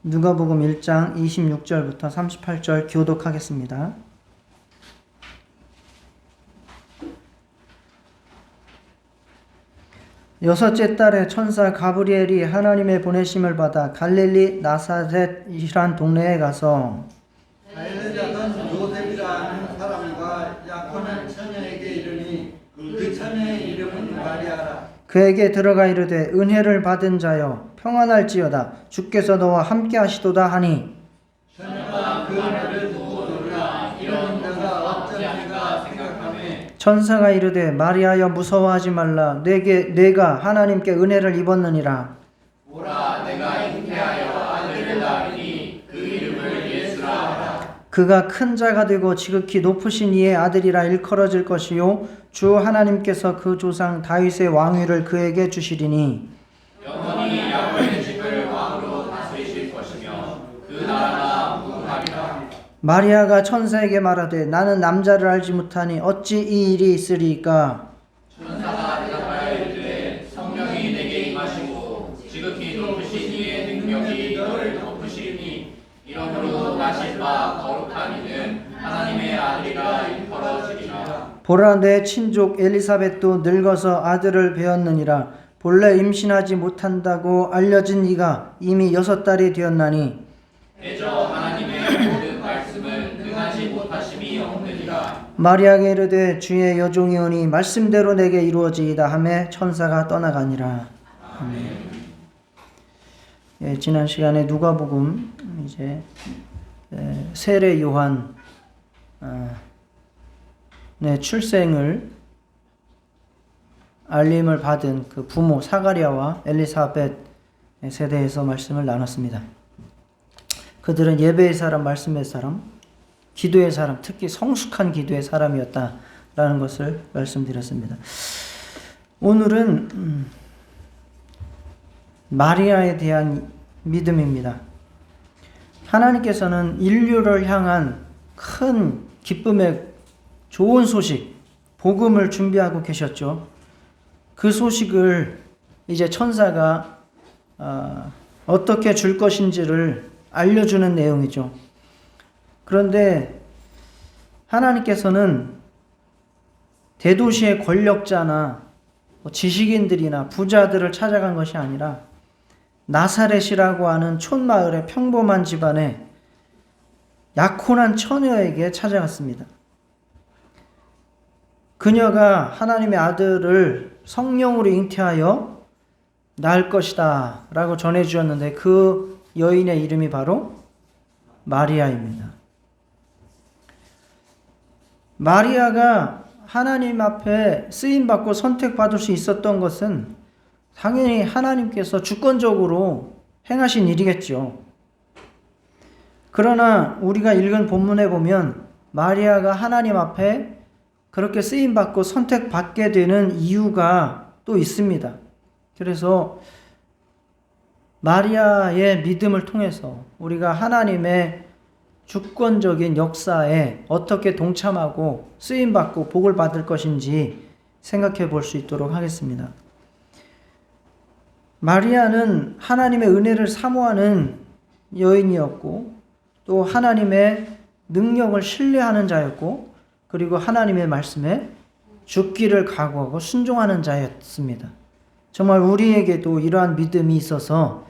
누가복음 1장 26절부터 38절 교독하겠습니다. 여섯째 달에 천사 가브리엘이 하나님의 보내심을 받아 갈릴리 나사렛이란 동네에 가서 다윗자손 요셉이라는 사람과 약혼한 처녀에게 이르니 그 처녀의 이름은 마리아라. 그에게 들어가 이르되 은혜를 받은 자여 평안할지어다 주께서 너와 함께 하시도다 하니 처녀가 그 말을 듣고 놀라 이런 자가 어찌하리까 생각하매 천사가 이르되 마리아여 무서워하지 말라 내가 하나님께 은혜를 입었느니라. 보라 내가 잉태하여 아들을 낳으니 그 이름을 예수라 하라. 그가 큰 자가 되고 지극히 높으신 이의 아들이라 일컬어질 것이요 주 하나님께서 그 조상 다윗의 왕위를 그에게 주시리니 영원히 야곱의 집을 왕으로 다스리실 것이며 그 나라가 무궁하리라. 마리아가 천사에게 말하되 나는 남자를 알지 못하니 어찌 이 일이 있으리이까. 천사가 대답하여 이르되 성령이 내게 임하시고 지극히 높으신 이의 능력이 너를 덮으시리니 이러므로 나실 바 거룩한 이는 하나님의 아들이라 일컬어지리라. 보라 내 친족 엘리사벳도 늙어서 아들을 배었느니라. 본래 임신하지 못한다고 알려진 이가 이미 6달이 되었나니 대저 하나님의 모든 말씀을 능하지 못하심이 없느니라. 마리아에게 이르되 주의 여종이 오니 말씀대로 내게 이루어지이다 하매 천사가 떠나가니라. 아멘. 예, 지난 시간에 누가복음 이제 세례 요한 출생을 알림을 받은 그 부모 사가랴와 엘리사벳 세대에서 말씀을 나눴습니다. 그들은 예배의 사람, 말씀의 사람, 기도의 사람, 특히 성숙한 기도의 사람이었다라는 것을 말씀드렸습니다. 오늘은 마리아에 대한 믿음입니다. 하나님께서는 인류를 향한 큰 기쁨의 좋은 소식, 복음을 준비하고 계셨죠. 그 소식을 이제 천사가 어떻게 줄 것인지를 알려주는 내용이죠. 그런데 하나님께서는 대도시의 권력자나 지식인들이나 부자들을 찾아간 것이 아니라 나사렛이라고 하는 촌마을의 평범한 집안에 약혼한 처녀에게 찾아갔습니다. 그녀가 하나님의 아들을 성령으로 잉태하여 낳을 것이다 라고 전해주었는데 그 여인의 이름이 바로 마리아입니다. 마리아가 하나님 앞에 쓰임받고 선택받을 수 있었던 것은 당연히 하나님께서 주권적으로 행하신 일이겠죠. 그러나 우리가 읽은 본문에 보면 마리아가 하나님 앞에 그렇게 쓰임받고 선택받게 되는 이유가 또 있습니다. 그래서 마리아의 믿음을 통해서 우리가 하나님의 주권적인 역사에 어떻게 동참하고 쓰임받고 복을 받을 것인지 생각해 볼 수 있도록 하겠습니다. 마리아는 하나님의 은혜를 사모하는 여인이었고 또 하나님의 능력을 신뢰하는 자였고 그리고 하나님의 말씀에 죽기를 각오하고 순종하는 자였습니다. 정말 우리에게도 이러한 믿음이 있어서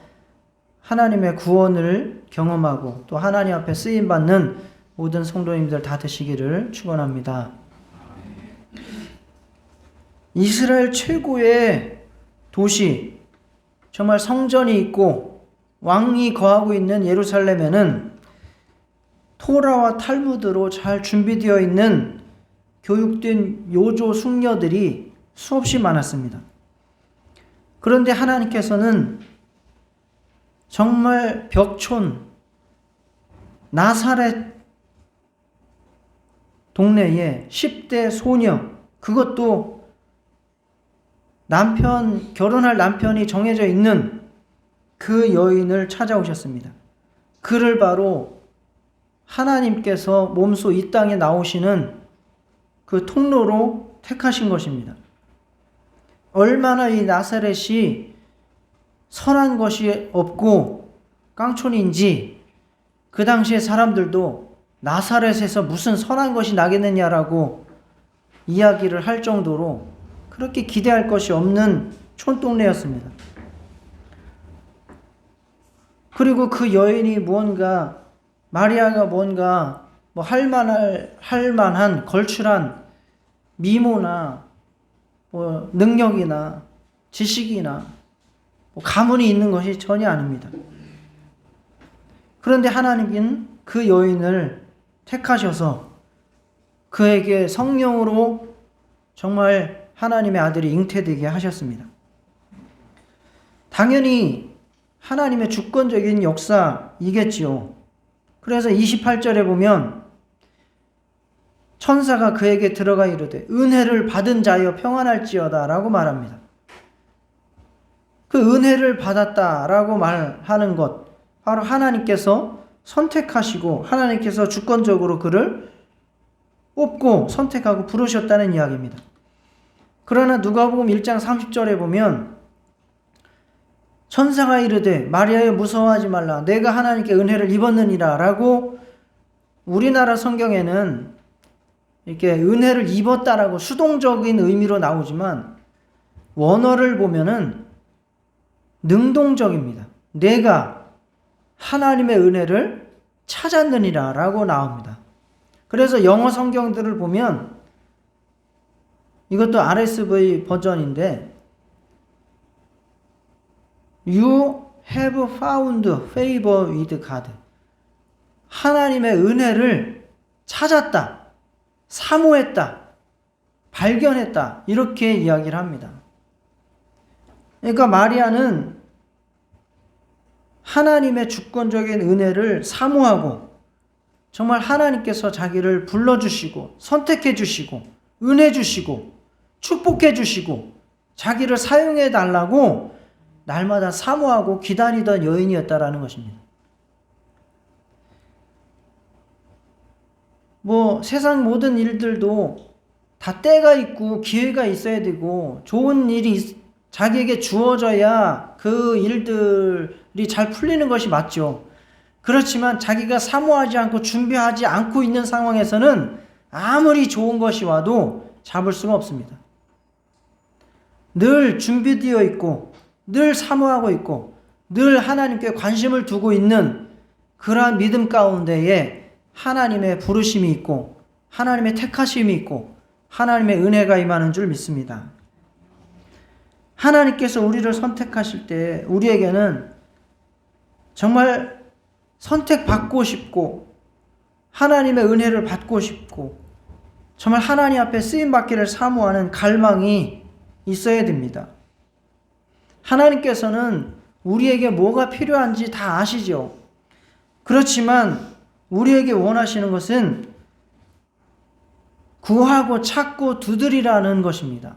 하나님의 구원을 경험하고 또 하나님 앞에 쓰임받는 모든 성도님들 다 되시기를 축원합니다. 이스라엘 최고의 도시, 정말 성전이 있고 왕이 거하고 있는 예루살렘에는 토라와 탈무드로 잘 준비되어 있는 교육된 요조 숙녀들이 수없이 많았습니다. 그런데 하나님께서는 정말 벽촌 나사렛 동네에 10대 소녀, 그것도 결혼할 남편이 정해져 있는 그 여인을 찾아오셨습니다. 그를 바로 하나님께서 몸소 이 땅에 나오시는 그 통로로 택하신 것입니다. 얼마나 이 나사렛이 선한 것이 없고 깡촌인지 그 당시에 사람들도 나사렛에서 무슨 선한 것이 나겠느냐라고 이야기를 할 정도로 그렇게 기대할 것이 없는 촌동네였습니다. 그리고 그 여인이 무언가, 마리아가 뭔가 뭐 할 만한 걸출한 미모나 뭐 능력이나 지식이나 뭐 가문이 있는 것이 전혀 아닙니다. 그런데 하나님은 그 여인을 택하셔서 그에게 성령으로 정말 하나님의 아들이 잉태되게 하셨습니다. 당연히 하나님의 주권적인 역사이겠지요. 그래서 28절에 보면 천사가 그에게 들어가 이르되 은혜를 받은 자여 평안할지어다 라고 말합니다. 그 은혜를 받았다라고 말하는 것, 바로 하나님께서 선택하시고 하나님께서 주권적으로 그를 뽑고 선택하고 부르셨다는 이야기입니다. 그러나 누가복음 1장 30절에 보면 천사가 이르되 마리아여 무서워하지 말라 내가 하나님께 은혜를 입었느니라 라고 우리나라 성경에는 이렇게 은혜를 입었다라고 수동적인 의미로 나오지만 원어를 보면은 능동적입니다. 내가 하나님의 은혜를 찾았느니라 라고 나옵니다. 그래서 영어 성경들을 보면 이것도 RSV 버전인데 You have found favor with God. 하나님의 은혜를 찾았다, 사모했다, 발견했다 이렇게 이야기를 합니다. 그러니까 마리아는 하나님의 주권적인 은혜를 사모하고 정말 하나님께서 자기를 불러주시고 선택해 주시고 은혜 주시고 축복해 주시고 자기를 사용해 달라고 날마다 사모하고 기다리던 여인이었다라는 것입니다. 뭐 세상 모든 일들도 다 때가 있고 기회가 있어야 되고 좋은 일이 자기에게 주어져야 그 일들이 잘 풀리는 것이 맞죠. 그렇지만 자기가 사모하지 않고 준비하지 않고 있는 상황에서는 아무리 좋은 것이 와도 잡을 수가 없습니다. 늘 준비되어 있고 늘 사모하고 있고 늘 하나님께 관심을 두고 있는 그러한 믿음 가운데에 하나님의 부르심이 있고 하나님의 택하심이 있고 하나님의 은혜가 임하는 줄 믿습니다. 하나님께서 우리를 선택하실 때 우리에게는 정말 선택받고 싶고 하나님의 은혜를 받고 싶고 정말 하나님 앞에 쓰임받기를 사모하는 갈망이 있어야 됩니다. 하나님께서는 우리에게 뭐가 필요한지 다 아시죠. 그렇지만 우리에게 원하시는 것은 구하고 찾고 두드리라는 것입니다.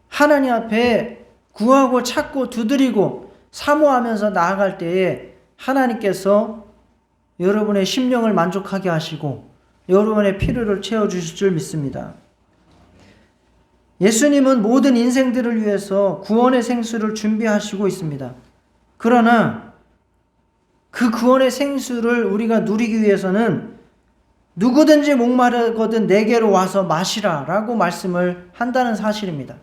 하나님 앞에 구하고 찾고 두드리고 사모하면서 나아갈 때에 하나님께서 여러분의 심령을 만족하게 하시고 여러분의 필요를 채워주실 줄 믿습니다. 예수님은 모든 인생들을 위해서 구원의 생수를 준비하시고 있습니다. 그러나 그 구원의 생수를 우리가 누리기 위해서는 누구든지 목마르거든 내게로 와서 마시라 라고 말씀을 한다는 사실입니다.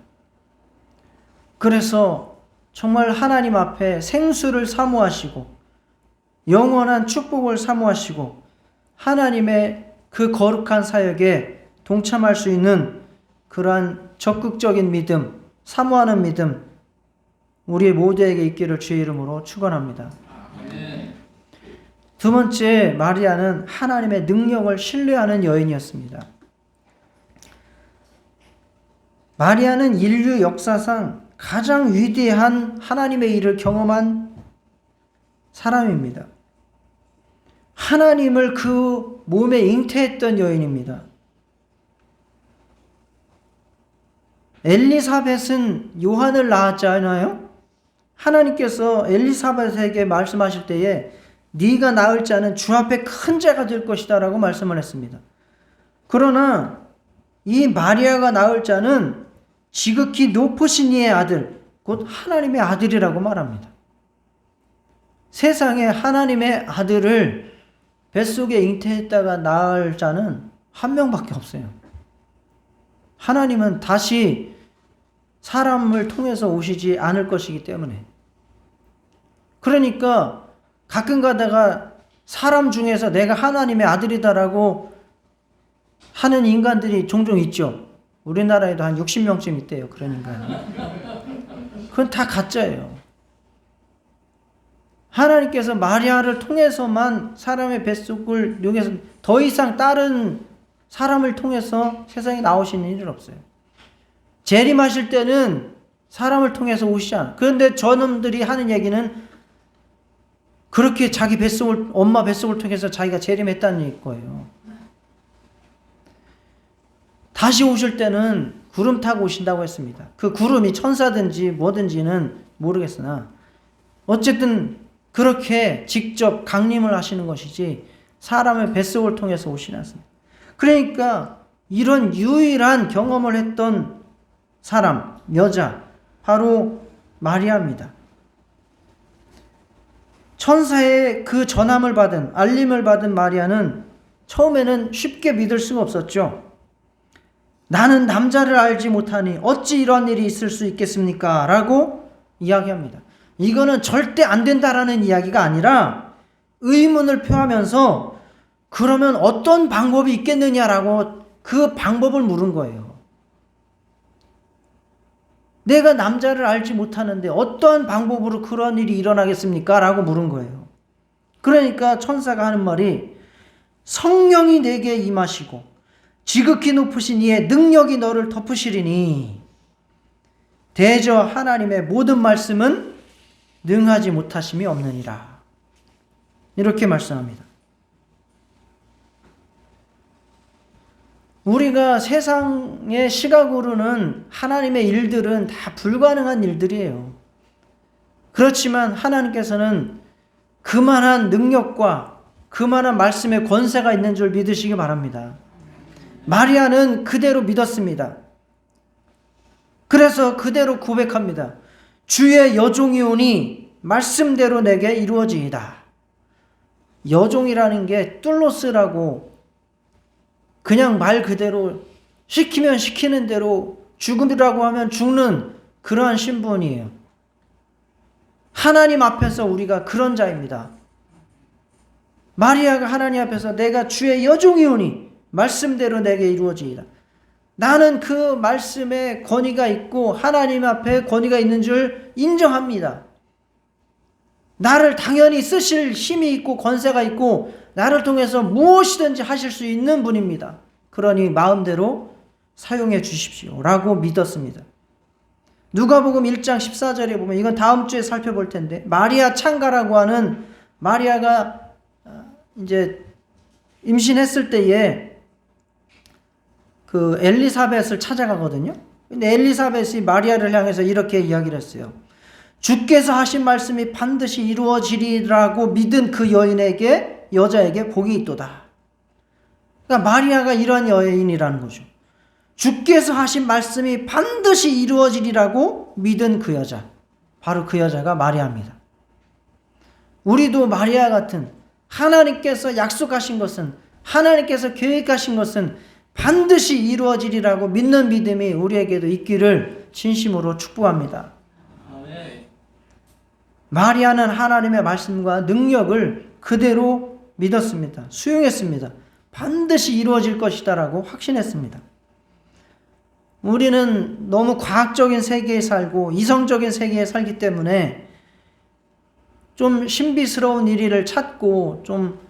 그래서 정말 하나님 앞에 생수를 사모하시고 영원한 축복을 사모하시고 하나님의 그 거룩한 사역에 동참할 수 있는 그러한 적극적인 믿음, 사모하는 믿음 우리 모두에게 있기를 주의 이름으로 축원합니다. 두 번째, 마리아는 하나님의 능력을 신뢰하는 여인이었습니다. 마리아는 인류 역사상 가장 위대한 하나님의 일을 경험한 사람입니다. 하나님을 그 몸에 잉태했던 여인입니다. 엘리사벳은 요한을 낳았잖아요. 하나님께서 엘리사벳에게 말씀하실 때에 네가 낳을 자는 주 앞에 큰 자가 될 것이다 라고 말씀을 했습니다. 그러나 이 마리아가 낳을 자는 지극히 높으신 이의 아들, 곧 하나님의 아들이라고 말합니다. 세상에 하나님의 아들을 뱃속에 잉태했다가 낳을 자는 한 명밖에 없어요. 하나님은 다시 사람을 통해서 오시지 않을 것이기 때문에. 그러니까 가끔 가다가 사람 중에서 내가 하나님의 아들이다라고 하는 인간들이 종종 있죠. 우리나라에도 한 60명쯤 있대요. 그런 인간이. 그건 다 가짜예요. 하나님께서 마리아를 통해서만 사람의 뱃속을 이용해서 더 이상 다른 사람을 통해서 세상에 나오시는 일은 없어요. 재림하실 때는 사람을 통해서 오시지 않아요. 그런데 저놈들이 하는 얘기는 그렇게 자기 뱃속을, 엄마 뱃속을 통해서 자기가 재림했다는 거예요. 다시 오실 때는 구름 타고 오신다고 했습니다. 그 구름이 천사든지 뭐든지는 모르겠으나 어쨌든 그렇게 직접 강림을 하시는 것이지 사람의 뱃속을 통해서 오시지 않습니다. 그러니까 이런 유일한 경험을 했던 사람, 여자, 바로 마리아입니다. 천사의 그 전함을 받은, 알림을 받은 마리아는 처음에는 쉽게 믿을 수가 없었죠. 나는 남자를 알지 못하니 어찌 이런 일이 있을 수 있겠습니까? 라고 이야기합니다. 이거는 절대 안 된다라는 이야기가 아니라 의문을 표하면서 그러면 어떤 방법이 있겠느냐라고 그 방법을 물은 거예요. 내가 남자를 알지 못하는데 어떠한 방법으로 그런 일이 일어나겠습니까? 라고 물은 거예요. 그러니까 천사가 하는 말이 성령이 내게 임하시고 지극히 높으신 이의 능력이 너를 덮으시리니 대저 하나님의 모든 말씀은 능하지 못하심이 없느니라. 이렇게 말씀합니다. 우리가 세상의 시각으로는 하나님의 일들은 다 불가능한 일들이에요. 그렇지만 하나님께서는 그만한 능력과 그만한 말씀의 권세가 있는 줄 믿으시기 바랍니다. 마리아는 그대로 믿었습니다. 그래서 그대로 고백합니다. 주의 여종이 오니 말씀대로 내게 이루어지이다. 여종이라는 게 뚫로스라고 그냥 말 그대로 시키면 시키는 대로 죽음이라고 하면 죽는 그러한 신분이에요. 하나님 앞에서 우리가 그런 자입니다. 마리아가 하나님 앞에서 내가 주의 여종이 오니 말씀대로 내게 이루어지이다. 나는 그 말씀에 권위가 있고 하나님 앞에 권위가 있는 줄 인정합니다. 나를 당연히 쓰실 힘이 있고 권세가 있고 나를 통해서 무엇이든지 하실 수 있는 분입니다. 그러니 마음대로 사용해 주십시오 라고 믿었습니다. 누가복음 1장 14절에 보면 이건 다음 주에 살펴볼 텐데 마리아 창가라고 하는 마리아가 이제 임신했을 때에 그 엘리사벳을 찾아가거든요. 근데 엘리사벳이 마리아를 향해서 이렇게 이야기를 했어요. 주께서 하신 말씀이 반드시 이루어지리라고 믿은 그 여자에게 복이 있도다. 그러니까 마리아가 이런 여인이라는 거죠. 주께서 하신 말씀이 반드시 이루어지리라고 믿은 그 여자. 바로 그 여자가 마리아입니다. 우리도 마리아 같은 하나님께서 약속하신 것은 하나님께서 계획하신 것은 반드시 이루어지리라고 믿는 믿음이 우리에게도 있기를 진심으로 축복합니다. 마리아는 하나님의 말씀과 능력을 그대로 믿었습니다. 수용했습니다. 반드시 이루어질 것이다라고 확신했습니다. 우리는 너무 과학적인 세계에 살고 이성적인 세계에 살기 때문에 좀 신비스러운 일을 찾고 좀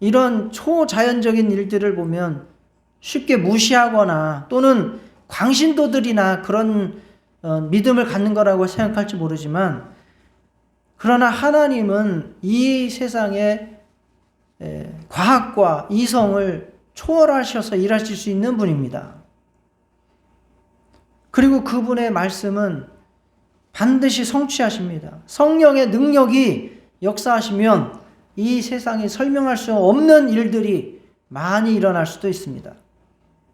이런 초자연적인 일들을 보면 쉽게 무시하거나 또는 광신도들이나 그런 믿음을 갖는 거라고 생각할지 모르지만 그러나 하나님은 이 세상의 과학과 이성을 초월하셔서 일하실 수 있는 분입니다. 그리고 그분의 말씀은 반드시 성취하십니다. 성령의 능력이 역사하시면 이 세상이 설명할 수 없는 일들이 많이 일어날 수도 있습니다.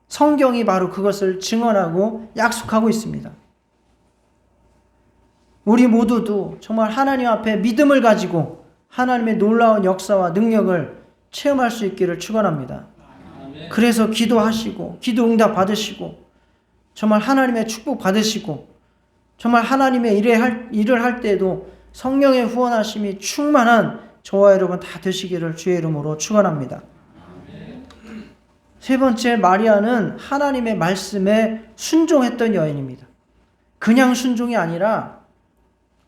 성경이 바로 그것을 증언하고 약속하고 있습니다. 우리 모두도 정말 하나님 앞에 믿음을 가지고 하나님의 놀라운 역사와 능력을 체험할 수 있기를 축원합니다. 그래서 기도하시고 기도 응답 받으시고 정말 하나님의 축복 받으시고 정말 하나님의 일을 할 때에도 성령의 후원하심이 충만한 저와 여러분 다 되시기를 주의 이름으로 축원합니다. 세 번째, 마리아는 하나님의 말씀에 순종했던 여인입니다. 그냥 순종이 아니라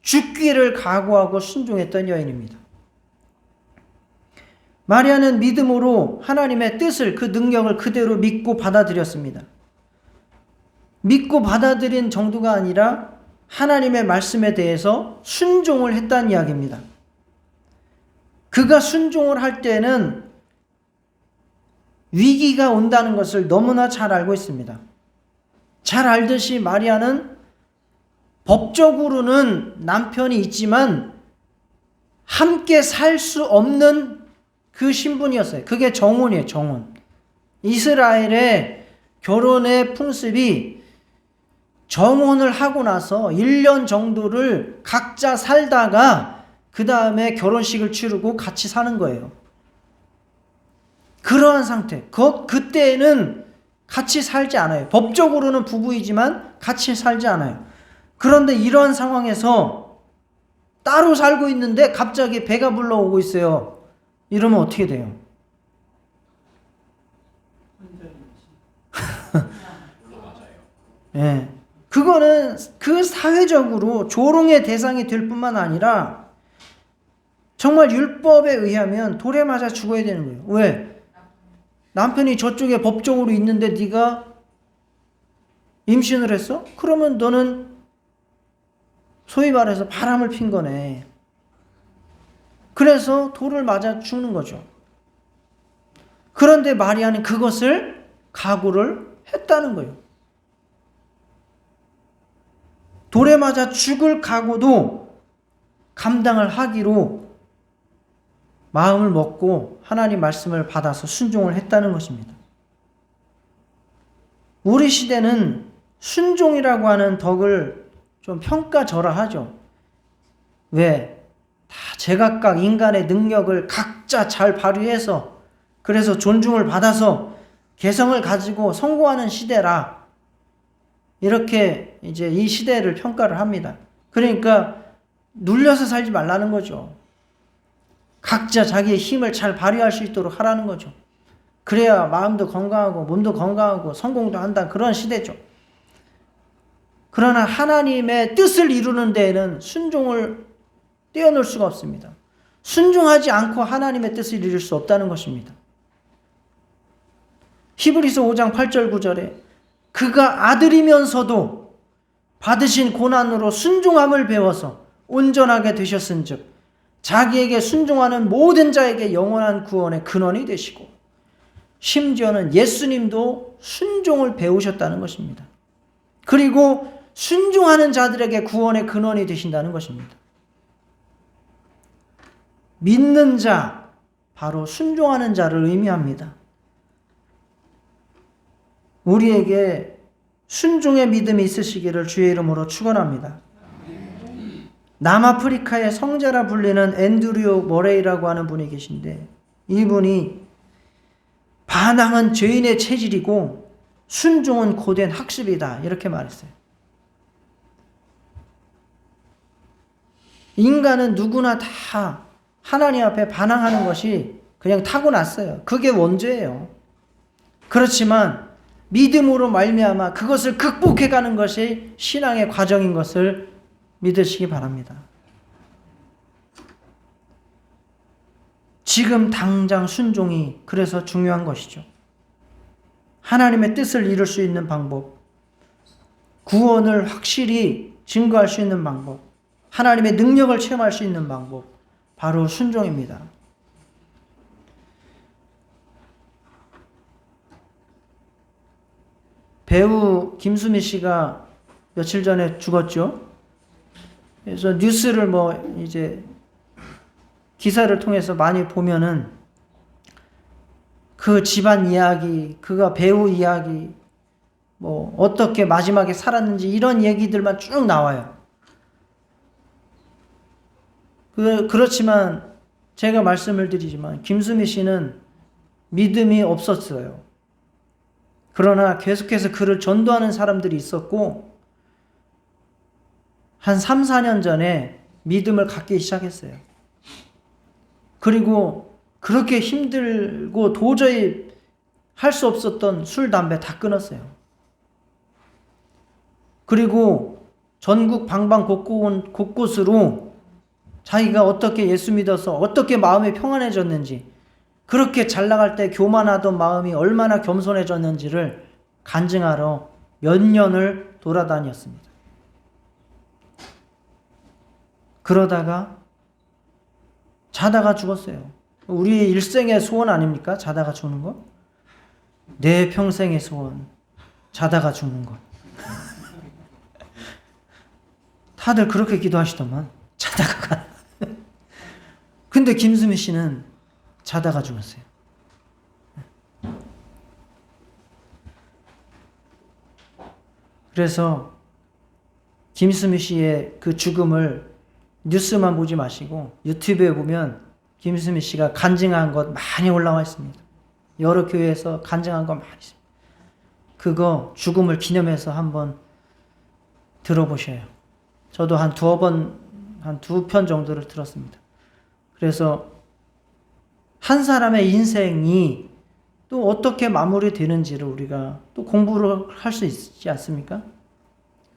죽기를 각오하고 순종했던 여인입니다. 마리아는 믿음으로 하나님의 뜻을, 그 능력을 그대로 믿고 받아들였습니다. 믿고 받아들인 정도가 아니라 하나님의 말씀에 대해서 순종을 했다는 이야기입니다. 그가 순종을 할 때는 위기가 온다는 것을 너무나 잘 알고 있습니다. 잘 알듯이 마리아는 법적으로는 남편이 있지만 함께 살 수 없는 그 신분이었어요. 그게 정혼이에요, 정혼. 이스라엘의 결혼의 풍습이 정혼을 하고 나서 1년 정도를 각자 살다가 그 다음에 결혼식을 치르고 같이 사는 거예요. 그러한 상태. 그때는 같이 살지 않아요. 법적으로는 부부이지만 같이 살지 않아요. 그런데 이러한 상황에서 따로 살고 있는데 갑자기 배가 불러오고 있어요. 이러면 어떻게 돼요? 예. 그거는 그 사회적으로 조롱의 대상이 될 뿐만 아니라 정말 율법에 의하면 돌에 맞아 죽어야 되는 거예요. 왜? 남편이 저쪽에 법적으로 있는데 네가 임신을 했어? 그러면 너는 소위 말해서 바람을 핀 거네. 그래서 돌을 맞아 죽는 거죠. 그런데 마리아는 그것을 각오를 했다는 거예요. 돌에 맞아 죽을 각오도 감당을 하기로 마음을 먹고 하나님 말씀을 받아서 순종을 했다는 것입니다. 우리 시대는 순종이라고 하는 덕을 좀 평가절하하죠. 왜? 다 제각각 인간의 능력을 각자 잘 발휘해서 그래서 존중을 받아서 개성을 가지고 성공하는 시대라. 이렇게 이제 이 시대를 평가를 합니다. 그러니까 눌려서 살지 말라는 거죠. 각자 자기의 힘을 잘 발휘할 수 있도록 하라는 거죠. 그래야 마음도 건강하고 몸도 건강하고 성공도 한다. 그런 시대죠. 그러나 하나님의 뜻을 이루는 데에는 순종을 떼어놓을 수가 없습니다. 순종하지 않고 하나님의 뜻을 이룰 수 없다는 것입니다. 히브리서 5장 8절 9절에 그가 아들이면서도 받으신 고난으로 순종함을 배워서 온전하게 되셨은즉 자기에게 순종하는 모든 자에게 영원한 구원의 근원이 되시고 심지어는 예수님도 순종을 배우셨다는 것입니다. 그리고 순종하는 자들에게 구원의 근원이 되신다는 것입니다. 믿는 자, 바로 순종하는 자를 의미합니다. 우리에게 순종의 믿음이 있으시기를 주의 이름으로 축원합니다. 남아프리카의 성자라 불리는 앤드류 머레이라고 하는 분이 계신데 이분이 반항은 죄인의 체질이고 순종은 고된 학습이다 이렇게 말했어요. 인간은 누구나 다 하나님 앞에 반항하는 것이 그냥 타고났어요. 그게 원죄예요. 그렇지만 믿음으로 말미암아 그것을 극복해가는 것이 신앙의 과정인 것을 믿으시기 바랍니다. 지금 당장 순종이 그래서 중요한 것이죠. 하나님의 뜻을 이룰 수 있는 방법, 구원을 확실히 증거할 수 있는 방법, 하나님의 능력을 체험할 수 있는 방법, 바로 순종입니다. 배우 김수미 씨가 며칠 전에 죽었죠. 그래서 뉴스를 이제 기사를 통해서 많이 보면은 그 집안 이야기, 그가 배우 이야기, 어떻게 마지막에 살았는지 이런 얘기들만 쭉 나와요. 그렇지만 제가 말씀을 드리지만 김수미 씨는 믿음이 없었어요. 그러나 계속해서 그를 전도하는 사람들이 있었고 한 3, 4년 전에 믿음을 갖기 시작했어요. 그리고 그렇게 힘들고 도저히 할 수 없었던 술, 담배 다 끊었어요. 그리고 전국 방방곳곳으로 자기가 어떻게 예수 믿어서 어떻게 마음이 평안해졌는지, 그렇게 잘 나갈 때 교만하던 마음이 얼마나 겸손해졌는지를 간증하러 몇 년을 돌아다녔습니다. 그러다가 자다가 죽었어요. 우리 일생의 소원 아닙니까? 자다가 죽는 거? 내 평생의 소원, 자다가 죽는 것. 다들 그렇게 기도하시더만 자다가 가. 근데 김수미 씨는 자다가 죽었어요. 그래서 김수미 씨의 그 죽음을 뉴스만 보지 마시고 유튜브에 보면 김수미 씨가 간증한 것 많이 올라와 있습니다. 여러 교회에서 간증한 것 많이 있습니다. 그거 죽음을 기념해서 한번 들어보셔요. 저도 한 두 편 정도를 들었습니다. 그래서 한 사람의 인생이 또 어떻게 마무리되는지를 우리가 또 공부를 할 수 있지 않습니까?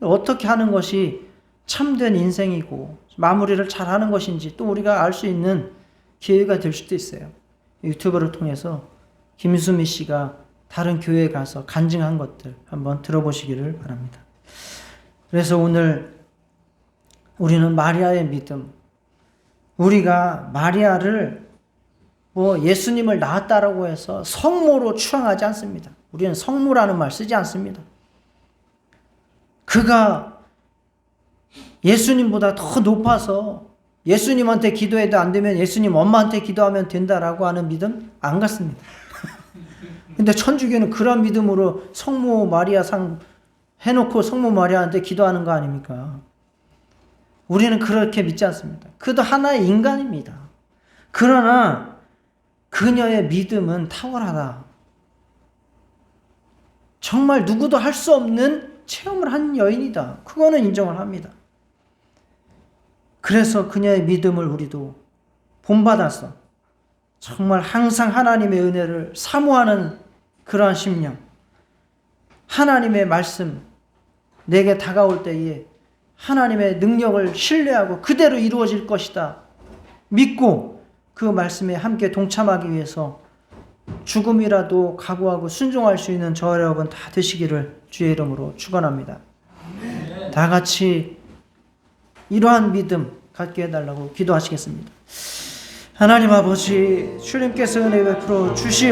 어떻게 하는 것이 참된 인생이고 마무리를 잘 하는 것인지 또 우리가 알 수 있는 기회가 될 수도 있어요. 유튜브를 통해서 김수미 씨가 다른 교회에 가서 간증한 것들 한번 들어보시기를 바랍니다. 그래서 오늘 우리는 마리아의 믿음, 우리가 마리아를 예수님을 낳았다라고 해서 성모로 추앙하지 않습니다. 우리는 성모라는 말 쓰지 않습니다. 그가 예수님보다 더 높아서 예수님한테 기도해도 안 되면 예수님 엄마한테 기도하면 된다라고 하는 믿음 안 갖습니다. 근데 천주교는 그런 믿음으로 성모 마리아 상 해놓고 성모 마리아한테 기도하는 거 아닙니까? 우리는 그렇게 믿지 않습니다. 그도 하나의 인간입니다. 그러나 그녀의 믿음은 탁월하다. 정말 누구도 할 수 없는 체험을 한 여인이다. 그거는 인정을 합니다. 그래서 그녀의 믿음을 우리도 본받아서 정말 항상 하나님의 은혜를 사모하는 그러한 심령, 하나님의 말씀 내게 다가올 때에 하나님의 능력을 신뢰하고 그대로 이루어질 것이다 믿고 그 말씀에 함께 동참하기 위해서 죽음이라도 각오하고 순종할 수 있는 저와 여러분 다 되시기를 주의 이름으로 축원합니다. 다 같이 이러한 믿음 갖게 해달라고 기도하시겠습니다. 하나님 아버지, 주님께서 은혜 베풀어 주시옵소서.